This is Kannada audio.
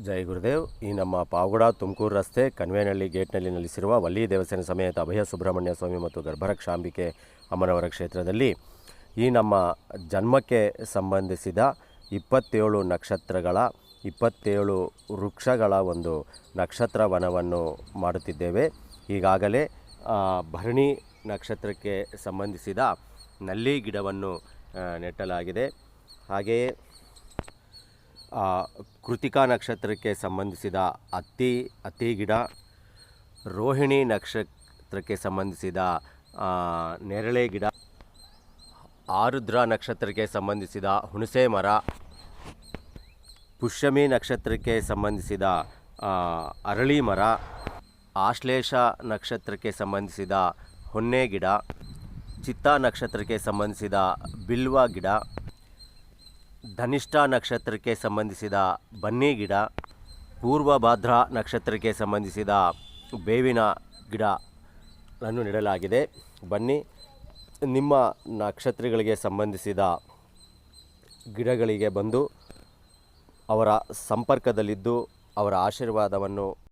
ಜೈ ಗುರುದೇವ್. ಈ ನಮ್ಮ ಪಾವಗಡ ತುಮಕೂರು ರಸ್ತೆ ಕನ್ವೇನಹಳ್ಳಿ ಗೇಟ್ನಲ್ಲಿ ನೆಲೆಸಿರುವ ವಲ್ಲಿ ದೇವಸ್ಥಾನ ಸಮೇತ ಅಭಯ ಸುಬ್ರಹ್ಮಣ್ಯ ಸ್ವಾಮಿ ಮತ್ತು ಗರ್ಭರಕ್ಷಾಂಬಿಕೆ ಅಮ್ಮನವರ ಕ್ಷೇತ್ರದಲ್ಲಿ ಈ ನಮ್ಮ ಜನ್ಮಕ್ಕೆ ಸಂಬಂಧಿಸಿದ 27 ನಕ್ಷತ್ರಗಳ 27 ವೃಕ್ಷಗಳ ಒಂದು ನಕ್ಷತ್ರ ವನವನ್ನು ಮಾಡುತ್ತಿದ್ದೇವೆ. ಈಗಾಗಲೇ ಭರಣಿ ನಕ್ಷತ್ರಕ್ಕೆ ಸಂಬಂಧಿಸಿದ ನಲ್ಲಿ ಗಿಡವನ್ನು ನೆಟ್ಟಲಾಗಿದೆ. ಹಾಗೆಯೇ ಕೃತಿಕಾ ನಕ್ಷತ್ರಕ್ಕೆ ಸಂಬಂಧಿಸಿದ ಹತ್ತಿ ಗಿಡ, ರೋಹಿಣಿ ನಕ್ಷತ್ರಕ್ಕೆ ಸಂಬಂಧಿಸಿದ ನೇರಳೆ ಗಿಡ, ಆರುದ್ರ ನಕ್ಷತ್ರಕ್ಕೆ ಸಂಬಂಧಿಸಿದ ಹುಣಸೆ ಮರ, ಪುಷ್ಯಮಿ ನಕ್ಷತ್ರಕ್ಕೆ ಸಂಬಂಧಿಸಿದ ಅರಳಿ ಮರ, ಆಶ್ಲೇಷ ನಕ್ಷತ್ರಕ್ಕೆ ಸಂಬಂಧಿಸಿದ ಹೊನ್ನೆ ಗಿಡ, ಚಿತ್ತಾ ನಕ್ಷತ್ರಕ್ಕೆ ಸಂಬಂಧಿಸಿದ ಬಿಲ್ವ ಗಿಡ, ಧನಿಷ್ಠ ನಕ್ಷತ್ರಕ್ಕೆ ಸಂಬಂಧಿಸಿದ ಬನ್ನಿ ಗಿಡ, ಪೂರ್ವಭಾದ್ರಾ ನಕ್ಷತ್ರಕ್ಕೆ ಸಂಬಂಧಿಸಿದ ಬೇವಿನ ಗಿಡಗಳನ್ನು ನೆಡಲಾಗಿದೆ. ಬನ್ನಿ, ನಿಮ್ಮ ನಕ್ಷತ್ರಗಳಿಗೆ ಸಂಬಂಧಿಸಿದ ಗಿಡಗಳಿಗೆ ಬಂದು ಅವರ ಸಂಪರ್ಕದಲ್ಲಿದ್ದು ಅವರ ಆಶೀರ್ವಾದವನ್ನು